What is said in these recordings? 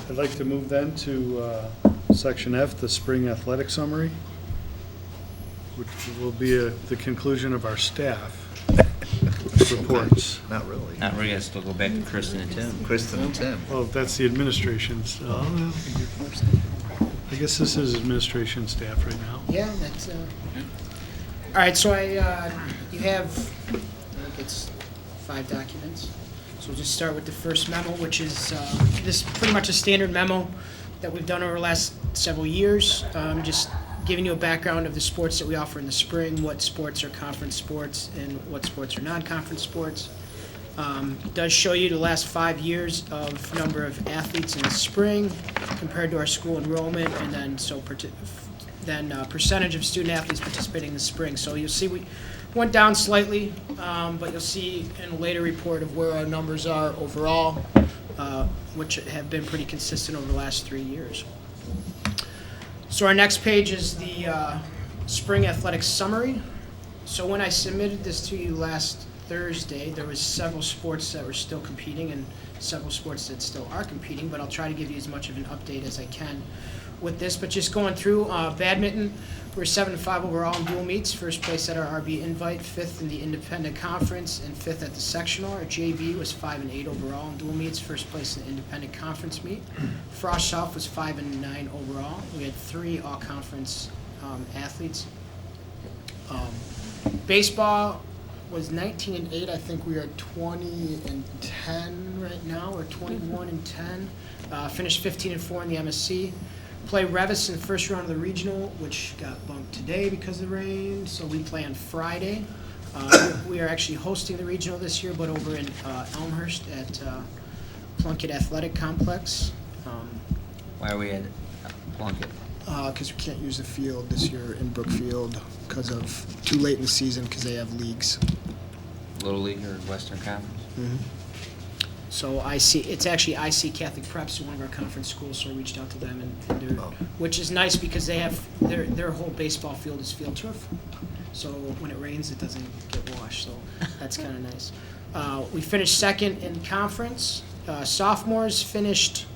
I'd like to move then to Section F, the spring athletic summary, which will be the conclusion of our staff reports. Not really. Not really, I still go back to Kristen and Tim. Kristen and Tim. Well, that's the administration's. I guess this is administration staff right now. Yeah, that's, all right, so you have, I think it's 5 documents. So we'll just start with the first memo, which is, this is pretty much a standard memo that we've done over the last several years. Just giving you a background of the sports that we offer in the spring, what sports are conference sports and what sports are non-conference sports. It does show you the last 5 years of number of athletes in the spring compared to our school enrollment, and then percentage of student athletes participating in the spring. So you'll see we went down slightly, but you'll see in a later report of where our numbers are overall, which have been pretty consistent over the last 3 years. So our next page is the spring athletics summary. So when I submitted this to you last Thursday, there was several sports that were still competing and several sports that still are competing, but I'll try to give you as much of an update as I can with this. But just going through, badminton, we're 7-5 overall in dual meets, first place at our RB invite, 5th in the independent conference, and 5th at the sectional. Our JV was 5-8 overall in dual meets, first place in the independent conference meet. Frosh South was 5-9 overall. We had 3 all-conference athletes. Baseball was 19-8. I think we are 20-10 right now, or 21-10. Finished 15-4 in the MSC. Play Revis in the first round of the regional, which got bumped today because of the rain. So we play on Friday. We are actually hosting the regional this year, but over in Elmhurst at Plunkett Athletic Complex. Why are we at Plunkett? Because we can't use the field this year in Brookfield because of too late in the season because they have leagues. Little League or Western Conference? Mm-hmm. So it's actually IC Catholic Preps, one of our conference schools, so I reached out to them, and they're, which is nice because they have, their whole baseball field is field turf. So when it rains, it doesn't get washed, so that's kind of nice. We finished second in conference. Sophomores finished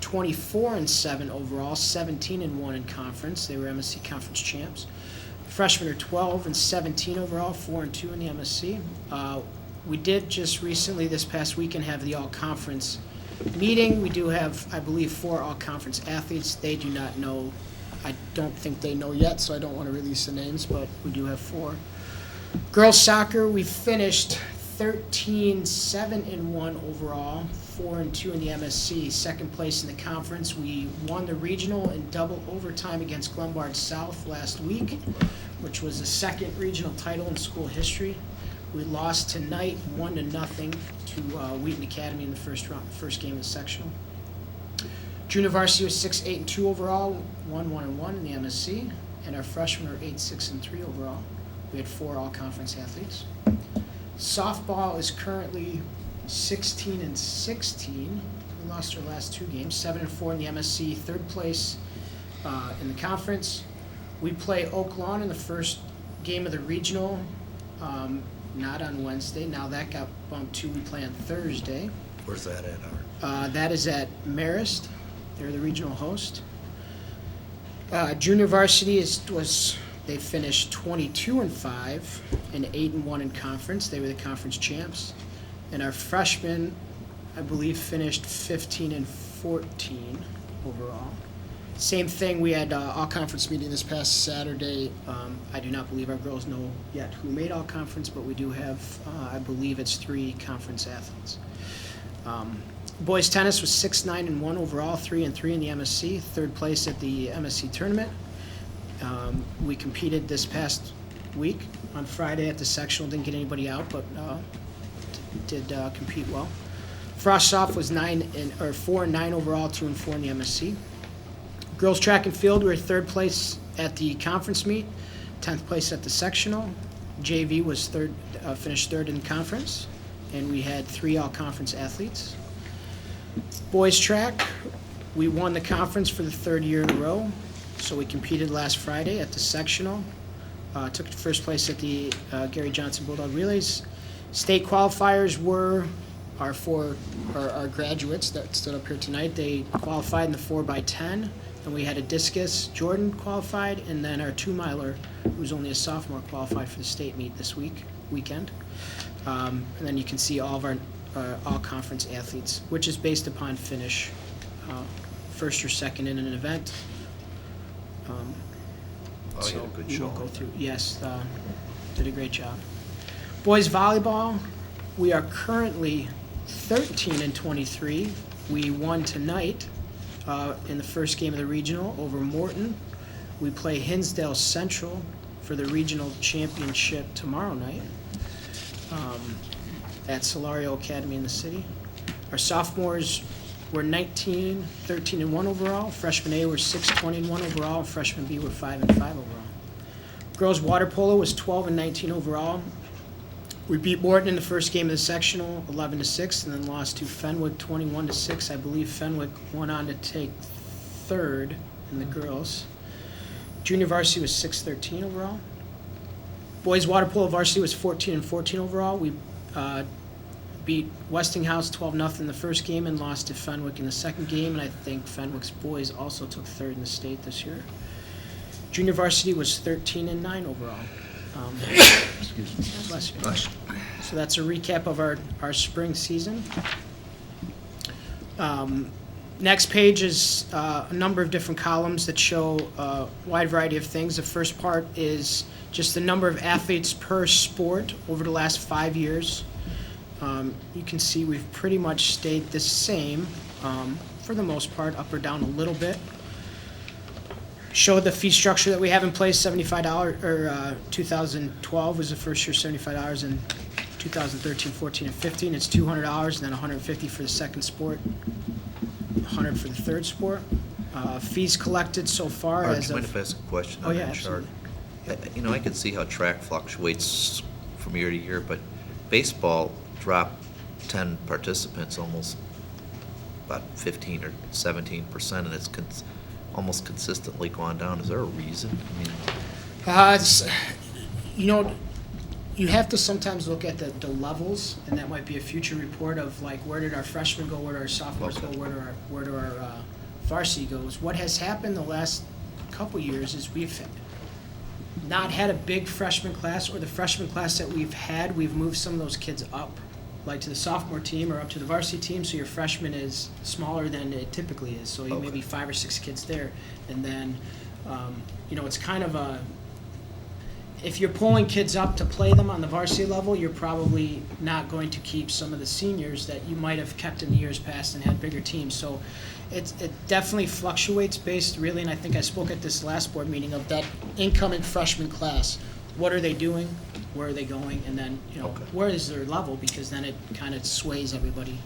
24-7 overall, 17-1 in conference. They were MSC conference champs. Freshmen are 12-17 overall, 4-2 in the MSC. We did just recently, this past weekend, have the all-conference meeting. We do have, I believe, 4 all-conference athletes. They do not know. I don't think they know yet, so I don't want to release the names, but we do have 4. Girls soccer, we finished 13-7-1 overall, 4-2 in the MSC. Second place in the conference. We won the regional in double overtime against Glenbard South last week, which was the second regional title in school history. We lost tonight 1-0 to Wheaton Academy in the first game of the sectional. Junior varsity was 6-8-2 overall, 1-1-1 in the MSC, and our freshmen are 8-6-3 overall. We had 4 all-conference athletes. Softball is currently 16-16. We lost our last 2 games, 7-4 in the MSC, third place in the conference. We play Oak Lawn in the first game of the regional. Not on Wednesday. Now that got bumped to we play on Thursday. Where's that at, Art? That is at Marist. They're the regional host. Junior varsity they finished 22-5 and 8-1 in conference. They were the conference champs. And our freshmen, I believe, finished 15-14 overall. Same thing, we had all-conference meeting this past Saturday. I do not believe our girls know yet who made all-conference, but we do have, I believe it's 3 conference athletes. Boys tennis was 6-9-1 overall, 3-3 in the MSC, third place at the MSC tournament. We competed this past week on Friday at the sectional, didn't get anybody out, but did compete well. Frosh Soft was 4-9 overall, 2-4 in the MSC. Girls track and field, we were 3rd place at the conference meet, 10th place at the sectional. JV was finished 3rd in conference, and we had 3 all-conference athletes. Boys track, we won the conference for the 3rd year in a row, so we competed last Friday at the sectional. Took first place at the Gary Johnson Bulldog Relays. State qualifiers were our graduates that stood up here tonight. They qualified in the 4x10, and we had a discus. Jordan qualified, and then our 2-miler, who's only a sophomore, qualified for the state meet this weekend. And then you can see all of our all-conference athletes, which is based upon finish, first or second in an event. Oh, you had a good we won't show. go through. Yes, did a great job. Boys volleyball, we are currently 13-23. We won tonight in the first game of the regional over Morton. We play Hinsdale Central for the regional championship tomorrow night at Solario Academy in the city. Our sophomores were 19, 13-1 overall. Freshman A were 6-20-1 overall. Freshman B were 5-5 overall. Girls water polo was 12-19 overall. We beat Morton in the first game of the sectional, 11-6, and then lost to Fenwick 21-6. I believe Fenwick went on to take third in the girls. Junior varsity was 6-13 overall. Boys water polo varsity was 14-14 overall. We beat Westinghouse 12-0 in the first game and lost to Fenwick in the second game, and I think Fenwick's boys also took third in the state this year. Junior varsity was 13-9 overall. Excuse me. Bless you. Bless you. So that's a recap of our spring season. Next page is a number of different columns that show a wide variety of things. The first part is just the number of athletes per sport over the last 5 years. You can see we've pretty much stayed the same for the most part, up or down a little bit. Show the fee structure that we have in place, $75, or 2012 was the first year, $75, and 2013, 14, and 15, it's $200, and then $150 for the second sport, $100 for the third sport. Fees collected so far Art, as do you mind of, if I ask a question Oh, on yeah, that chart? absolutely. You know, I can see how track fluctuates from year to year, but baseball dropped 10 participants, almost about 15 or 17%, and it's almost consistently gone down. Is there a reason? I mean, you know, you have to sometimes look at the levels, and that might be a future report of like where did our freshmen go, where did our sophomores go, Okay. where do our varsity goes. What has happened the last couple years is we've not had a big freshman class, or the freshman class that we've had, we've moved some of those kids up, like to the sophomore team or up to the varsity team, so your freshman is smaller than it typically is, so you maybe 5 or 6 kids there. And then, you know, it's kind of a, if you're pulling kids up to play them on the varsity level, you're probably not going to keep some of the seniors that you might have kept in the years past and had bigger teams. So it definitely fluctuates based, really, and I think I spoke at this last board meeting of that incoming freshman class. What are they doing? Where are they going? And then, you know, where is their level? Because then it kind of sways everybody.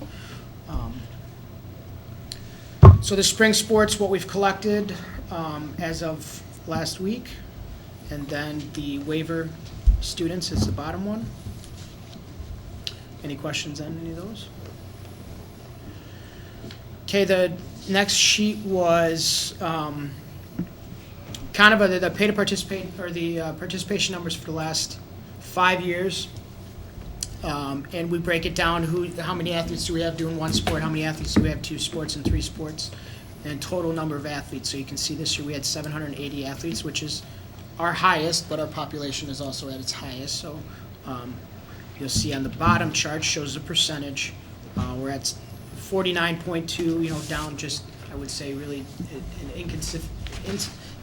So the spring sports, what we've collected as of last week, and then the waiver students is the bottom one. Any questions on any of those? Okay, the next sheet was kind of the pay to participate, or the participation numbers for the last 5 years. And we break it down, how many athletes do we have doing one sport, how many athletes do we have 2 sports and 3 sports, and total number of athletes. So you can see this year we had 780 athletes, which is our highest, but our population is also at its highest. So you'll see on the bottom chart shows the percentage. We're at 49.2, you know, down just, I would say, really an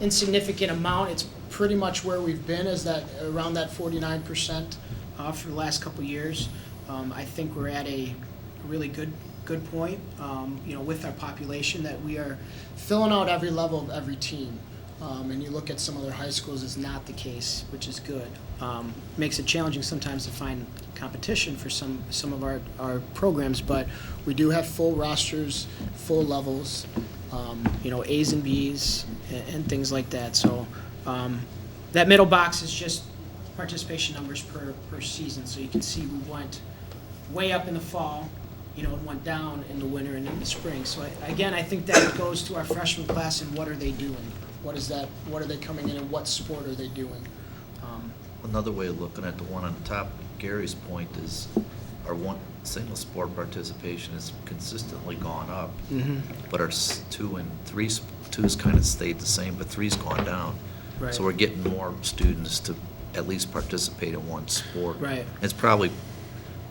insignificant amount. It's pretty much where we've been, is that around that 49% for the last couple of years. I think we're at a really good point, you know, with our population, that we are filling out every level of every team. And you look at some other high schools, it's not the case, which is good. Makes it challenging sometimes to find competition for some of our programs, but we do have full rosters, full levels, you know, A's and B's and things like that. So that middle box is just participation numbers per season. So you can see we went way up in the fall, you know, and went down in the winter and in the spring. So again, I think that goes to our freshman class and what are they doing? What are they coming in and what sport are they doing? Another way of looking at the one on the top, Gary's point, is single sport participation has consistently gone up, Mm-hmm. but our two and three's kind of stayed the same, but three's gone down. Right. So we're getting more students to at least participate in one sport. Right. It's probably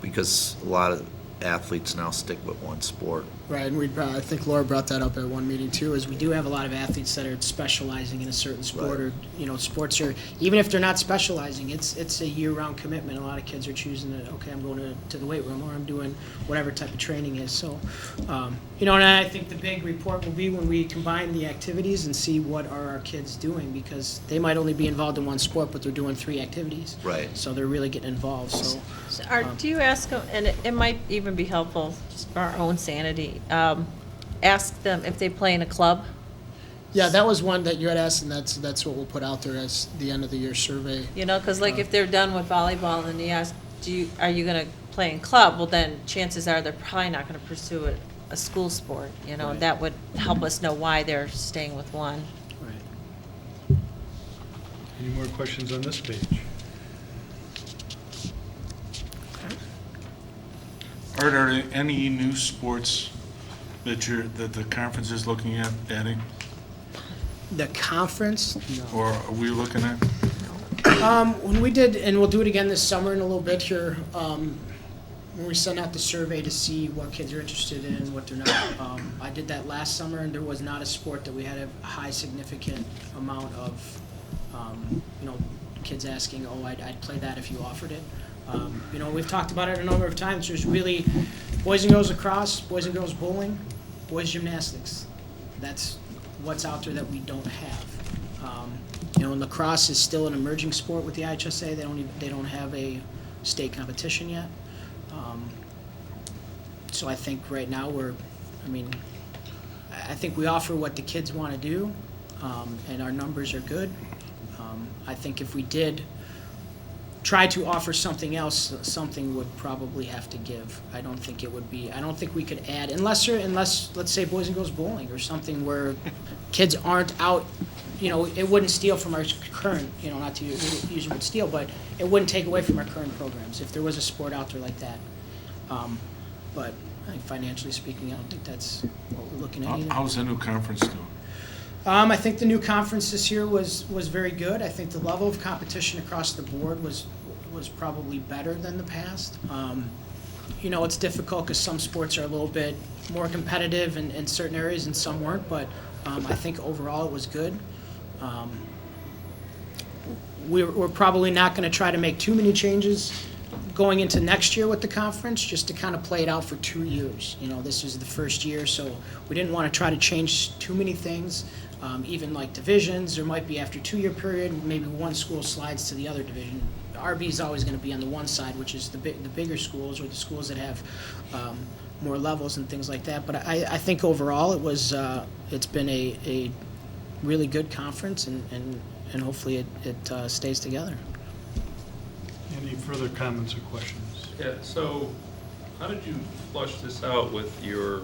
because a lot of athletes now stick with one sport. Right, and I think Laura brought that up at one meeting too, is we do have a lot of athletes that are specializing in a certain sport, Right. or, sports are, even if they're not specializing, it's a year-round commitment. A lot of kids are choosing to, okay, I'm going to the weight room, or I'm doing whatever type of training is, so, and I think the big report will be when we combine the activities and see what are our kids doing, because they might only be involved in one sport, but they're doing 3 activities. Right. So they're really getting involved, so. Do you ask them, and it might even be helpful just for our own sanity, ask them if they play in a club? Yeah, that was one that you had asked, and that's what we'll put out there as the end of the year survey. Because like if they're done with volleyball and you ask, are you going to play in club? Well, then chances are they're probably not going to pursue a school sport, Right. and that would help us know why they're staying with one. Right. Any more questions on this page? Art, are there any new sports that the conference is looking at adding, The conference? No. or are we looking at? When we did, and we'll do it again this summer in a little bit here, when we send out the survey to see what kids are interested in and what they're not. I did that last summer, and there was not a sport that we had a high significant amount of, kids asking, oh, I'd play that if you offered it. We've talked about it a number of times. There's really boys and girls lacrosse, boys and girls bowling, boys gymnastics. That's what's out there that we don't have. And lacrosse is still an emerging sport with the IHSA. They don't have a state competition yet. So I think right now I think we offer what the kids want to do, and our numbers are good. I think if we did try to offer something else, something would probably have to give. I don't think we could add, unless let's say boys and girls bowling or something where kids aren't out, it wouldn't steal from our current, not to use the word steal, but it wouldn't take away from our current programs if there was a sport out there like that. But I think financially speaking, I don't think that's what we're looking at either. How's the new conference doing? I think the new conference this year was very good. I think the level of competition across the board was probably better than the past. It's difficult because some sports are a little bit more competitive in certain areas and some weren't, but I think overall it was good. We're probably not going to try to make too many changes going into next year with the conference, just to kind of play it out for 2 years. This is the first year, so we didn't want to try to change too many things. Even like divisions, there might be after 2-year period, maybe one school slides to the other division. RB is always going to be on the one side, which is the bigger schools or the schools that have more levels and things like that. But I think overall it's been a really good conference, and hopefully it stays together. Any further comments or questions? Yeah, so how did you flush this out with your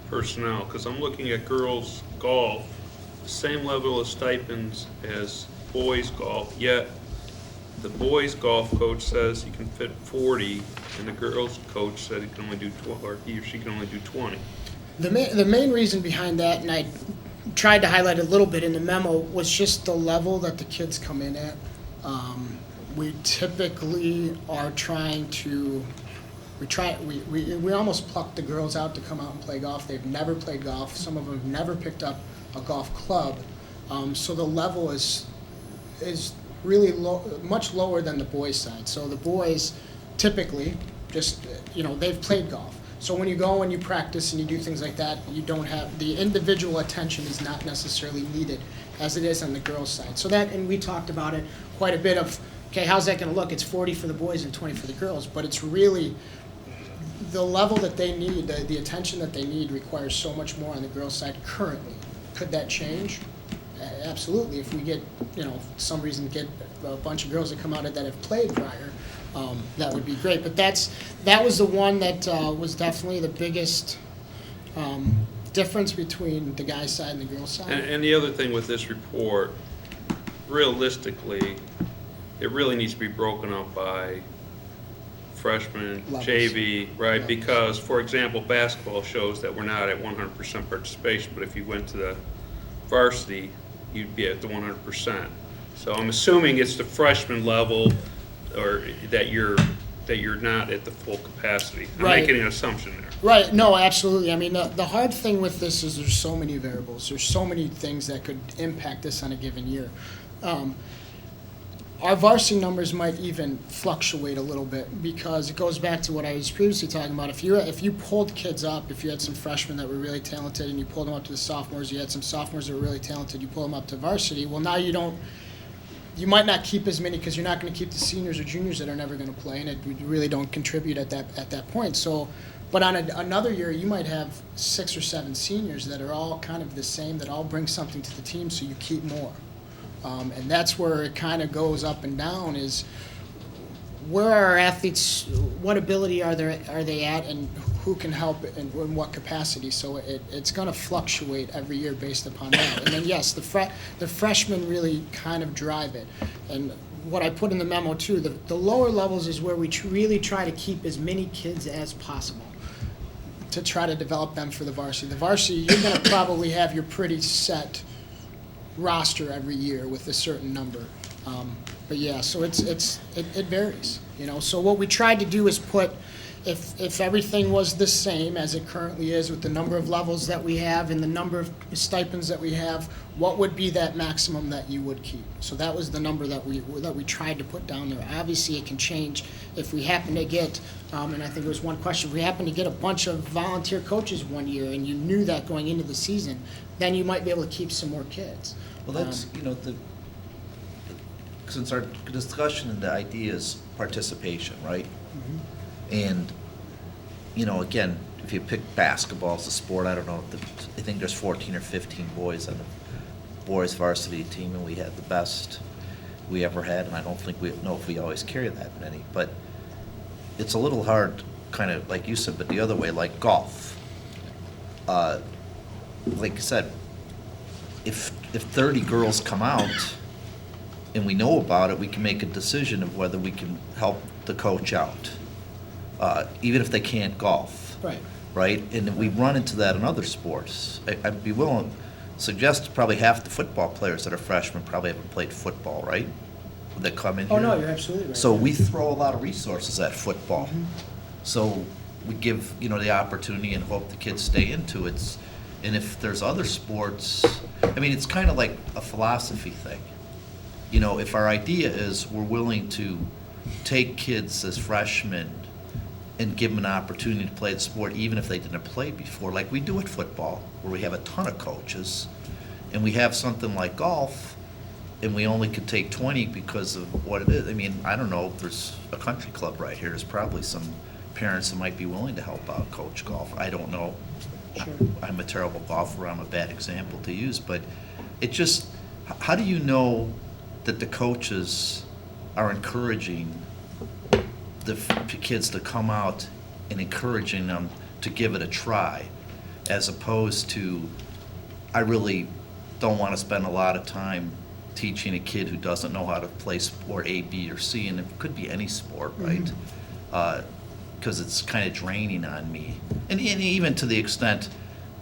personnel? Because I'm looking at girls' golf, same level of stipends as boys' golf, yet the boys' golf coach says he can fit 40, and the girls' coach said he can only do 12, or he or she can only do 20. The main reason behind that, and I tried to highlight a little bit in the memo, was just the level that the kids come in at. We typically are trying to, we almost pluck the girls out to come out and play golf. They've never played golf. Some of them have never picked up a golf club. So the level is really much lower than the boys' side. So the boys typically just, they've played golf. So when you go and you practice and you do things like that, you don't have, the individual attention is not necessarily needed as it is on the girls' side. So that, and we talked about it quite a bit of, okay, how's that going to look? It's 40 for the boys and 20 for the girls, but it's really the level that they need, the attention that they need requires so much more on the girls' side currently. Could that change? Absolutely. If we get, some reason get a bunch of girls that come out of that have played prior, that would be great. But that was the one that was definitely the biggest difference between the guys' side and the girls' side. And the other thing with this report, realistically, it really needs to be broken up by freshman, Levels. JV, right? Yeah. Because, for example, basketball shows that we're not at 100% participation, but if you went to the varsity, you'd be at the 100%. So I'm assuming it's the freshman level, or that you're not at the full capacity. I'm Right. making an assumption there. Right, no, absolutely. I mean, the hard thing with this is there's so many variables. There's so many things that could impact this on a given year. Our varsity numbers might even fluctuate a little bit because it goes back to what I was previously talking about. If you pulled kids up, if you had some freshmen that were really talented and you pulled them up to the sophomores, you had some sophomores that were really talented, you pull them up to varsity, well, now you might not keep as many because you're not going to keep the seniors or juniors that are never going to play, and it really don't contribute at that point. So, but on another year, you might have 6 or 7 seniors that are all kind of the same, that all bring something to the team, so you keep more. And that's where it kind of goes up and down, is where are our athletes, what ability are they at, and who can help and in what capacity. So it's going to fluctuate every year based upon that. And then, yes, the freshmen really kind of drive it. And what I put in the memo, too, the lower levels is where we really try to keep as many kids as possible to try to develop them for the varsity. The varsity, you're going to probably have your pretty set roster every year with a certain number. But yeah, so it varies, you know. So what we tried to do is put, if everything was the same as it currently is with the number of levels that we have and the number of stipends that we have, what would be that maximum that you would keep? So that was the number that we tried to put down there. Obviously, it can change if we happen to get, and I think it was one question, if we happen to get a bunch of volunteer coaches one year and you knew that going into the season, then you might be able to keep some more kids. Well, that's, since our discussion and the idea is participation, right? And, again, if you pick basketball as a sport, I don't know, I think there's 14 or 15 boys on the boys varsity team, and we had the best we ever had, and I don't think we know if we always carry that many, but it's a little hard, kind of like you said, but the other way, like golf. Like I said, if 30 girls come out and we know about it, we can make a decision of whether we can help the coach out, even if they can't golf. Right. Right? And we run into that in other sports. I'd be willing to suggest probably half the football players that are freshmen probably haven't played football, right? That come in Oh, here. no, you're absolutely right. So we throw a lot of resources at football. So we give, the opportunity and hope the kids stay into it. And if there's other sports, it's kind of like a philosophy thing. If our idea is we're willing to take kids as freshmen and give them an opportunity to play the sport even if they didn't play before, like we do at football, where we have a ton of coaches, and we have something like golf, and we only could take 20 because of what it is. I don't know if there's a country club right here. There's probably some parents that might be willing to help out coach golf. I don't know. Sure. I'm a terrible golfer. I'm a bad example to use, but it just, how do you know that the coaches are encouraging the kids to come out and encouraging them to give it a try, as opposed to, I really don't want to spend a lot of time teaching a kid who doesn't know how to play sport A, B, or C, and it could be any sport, right? Because it's kind of draining on me. And even to the extent,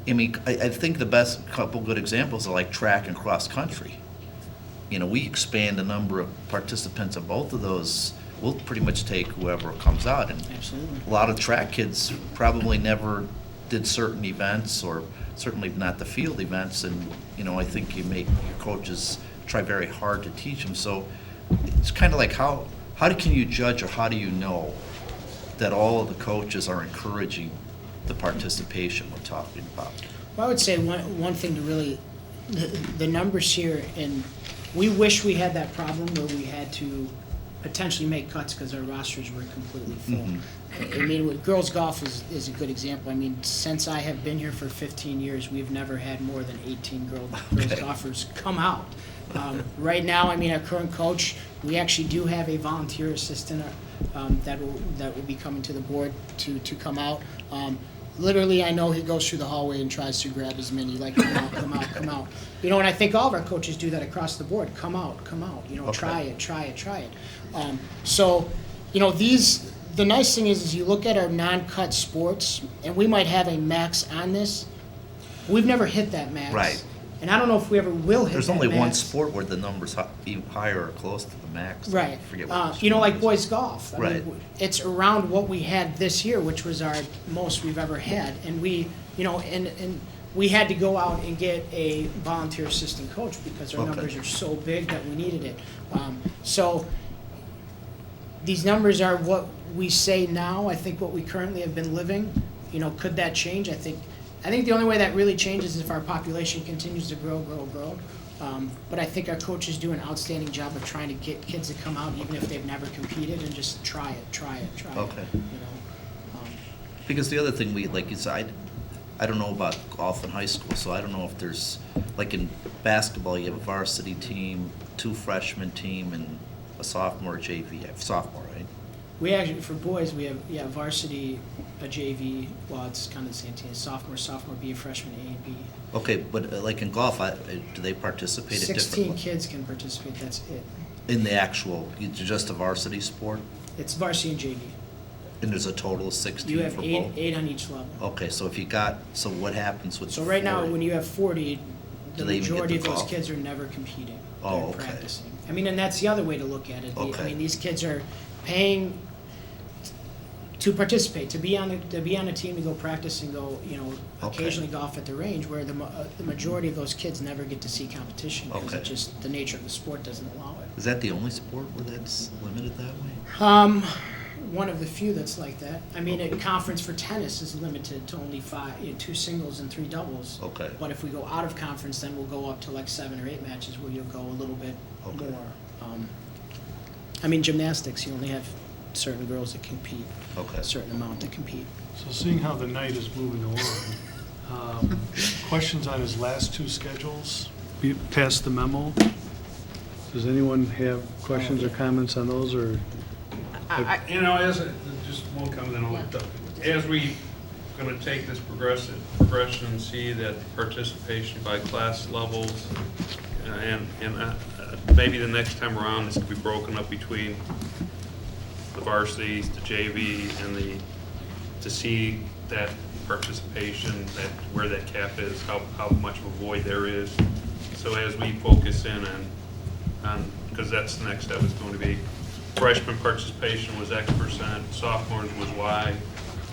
I think the best couple good examples are like track and cross country. We expand the number of participants of both of those. We'll pretty much take whoever comes out. And Absolutely. a lot of track kids probably never did certain events, or certainly not the field events. And, I think you make your coaches try very hard to teach them. So it's kind of like how can you judge, or how do you know that all of the coaches are encouraging the participation we're talking about? Well, I would say one thing to really, the numbers here, and we wish we had that problem where we had to potentially make cuts because our rosters were completely full. With girls golf is a good example. Since I have been here for 15 years, we've never had more than 18 girls golfers come out. Right now, our current coach, we actually do have a volunteer assistant that will be coming to the board to come out. Literally, I know he goes through the hallway and tries to grab as many, like, come out, come out, come out. And I think all of our coaches do that across the board. Come out, come out. Okay. Try it. So, the nice thing is you look at our non-cut sports, and we might have a max on this. We've never hit that max. Right. And I don't know if we ever will hit There's that only one max. sport where the number's even higher or close to the max. I Right. forget what the You know, sport like is. boys golf. I mean, Right. It's around what we had this year, which was our most we've ever had. And we, you know, and we had to go out and get a volunteer assistant coach because our Okay. numbers are so big that we needed it. So these numbers are what we say now. I think what we currently have been living, you know, could that change? I think the only way that really changes is if our population continues to grow. But I think our coaches do an outstanding job of trying to get kids to come out even if they've never competed and just try it. Okay. You know, Because the other thing like you said, I don't know about golf in high school, so I don't know if there's, like in basketball, you have a varsity team, 2 freshman team, and a sophomore JV, sophomore, right? we actually, for boys, we have, varsity, a JV, well, it's kind of the same team, sophomore, B, freshman A and B. Okay, but like in golf, do they participate at different? 16 kids can participate, that's it. In the actual, just a varsity sport? It's varsity and JV. And there's a total of 16 You have for eight, both? 8 on each level. Okay, so if you got, so what happens with? So right now, 40? when you have 40, the Do they even get majority to of those golf? kids are never competing. Oh, They're okay. practicing. I mean, and that's the other way to look at it. I Okay. mean, these kids are paying to participate, to be on a team, to go practice and go, you know, Okay. occasionally golf at the range, where the majority of those kids never get to see competition because Okay. it just, the nature of the sport doesn't allow it. Is that the only sport where that's limited that way? One of the few that's like that. I mean, a conference for tennis is limited to only 2 singles and 3 doubles. Okay. But if we go out of conference, then we'll go up to like 7 or 8 matches where you'll go a little bit Okay. more. I mean, gymnastics, you only have certain girls that compete, Okay. a certain amount to compete. So seeing how the night is moving along, questions on his last 2 schedules, past the memo? Does anyone have questions or comments on those, or? You know, just one comment, then I'll let Doug. As we gonna take this progression and see that participation by class levels, and maybe the next time around, this could be broken up between the varsities, the JV, and to see that participation, where that cap is, how much of a void there is. So as we focus in on, because that's the next step is going to be freshman participation was X%, sophomores was Y,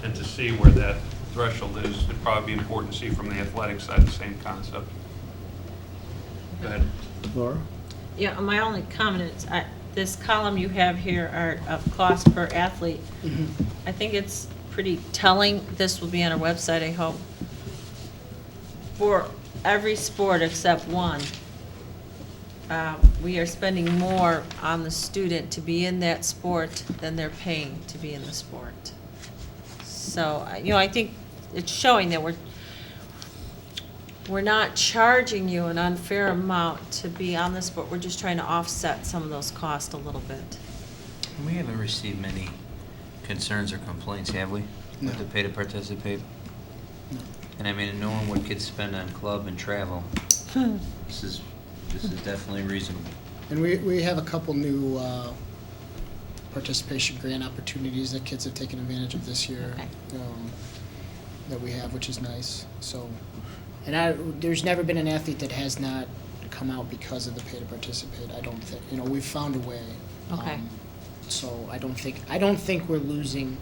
and to see where that threshold is, it'd probably be important to see from the athletic side the same concept. Go ahead. Laura? Yeah, my only comment is, this column you have here of cost per athlete. I think it's pretty telling. This will be on our website, I hope. For every sport except one, we are spending more on the student to be in that sport than they're paying to be in the sport. So, you know, I think it's showing that we're not charging you an unfair amount to be on the sport. We're just trying to offset some of those costs a little bit. We haven't received many concerns or complaints, have we? No. With the pay to participate? And I mean, knowing what kids spend on club and travel, this is definitely reasonable. And we have a couple new participation grant opportunities that kids have taken advantage of this year. Okay. That we have, which is nice. So, and there's never been an athlete that has not come out because of the pay to participate. I don't think, you know, we've found a way. Okay. So I don't think we're losing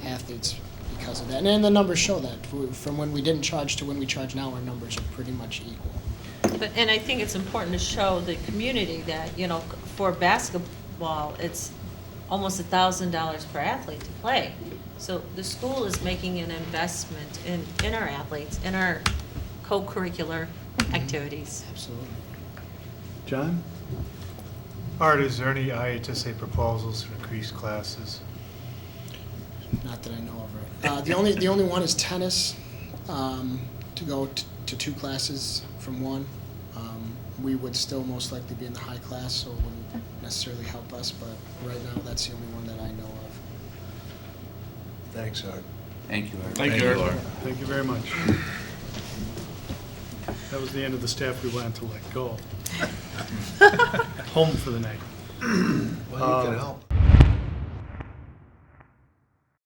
athletes because of that. And then the numbers show that. From when we didn't charge to when we charge now, our numbers are pretty much equal. And I think it's important to show the community that, you know, for basketball, it's almost $1,000 per athlete to play. So the school is making an investment in our athletes, in our co-curricular activities. Absolutely. John? Art, is there any IHSA proposals to increase classes? Not that I know of. Right. The only one is tennis, to go to 2 classes from 1. We would still most likely be in the high class, so it wouldn't necessarily help us. But right now, that's the only one that I know of. Thanks, Art. Thank you, Art. Thank you, Art. Thank you very much. That was the end of the staff we wanted to let go. Home for the night. Well, you can help.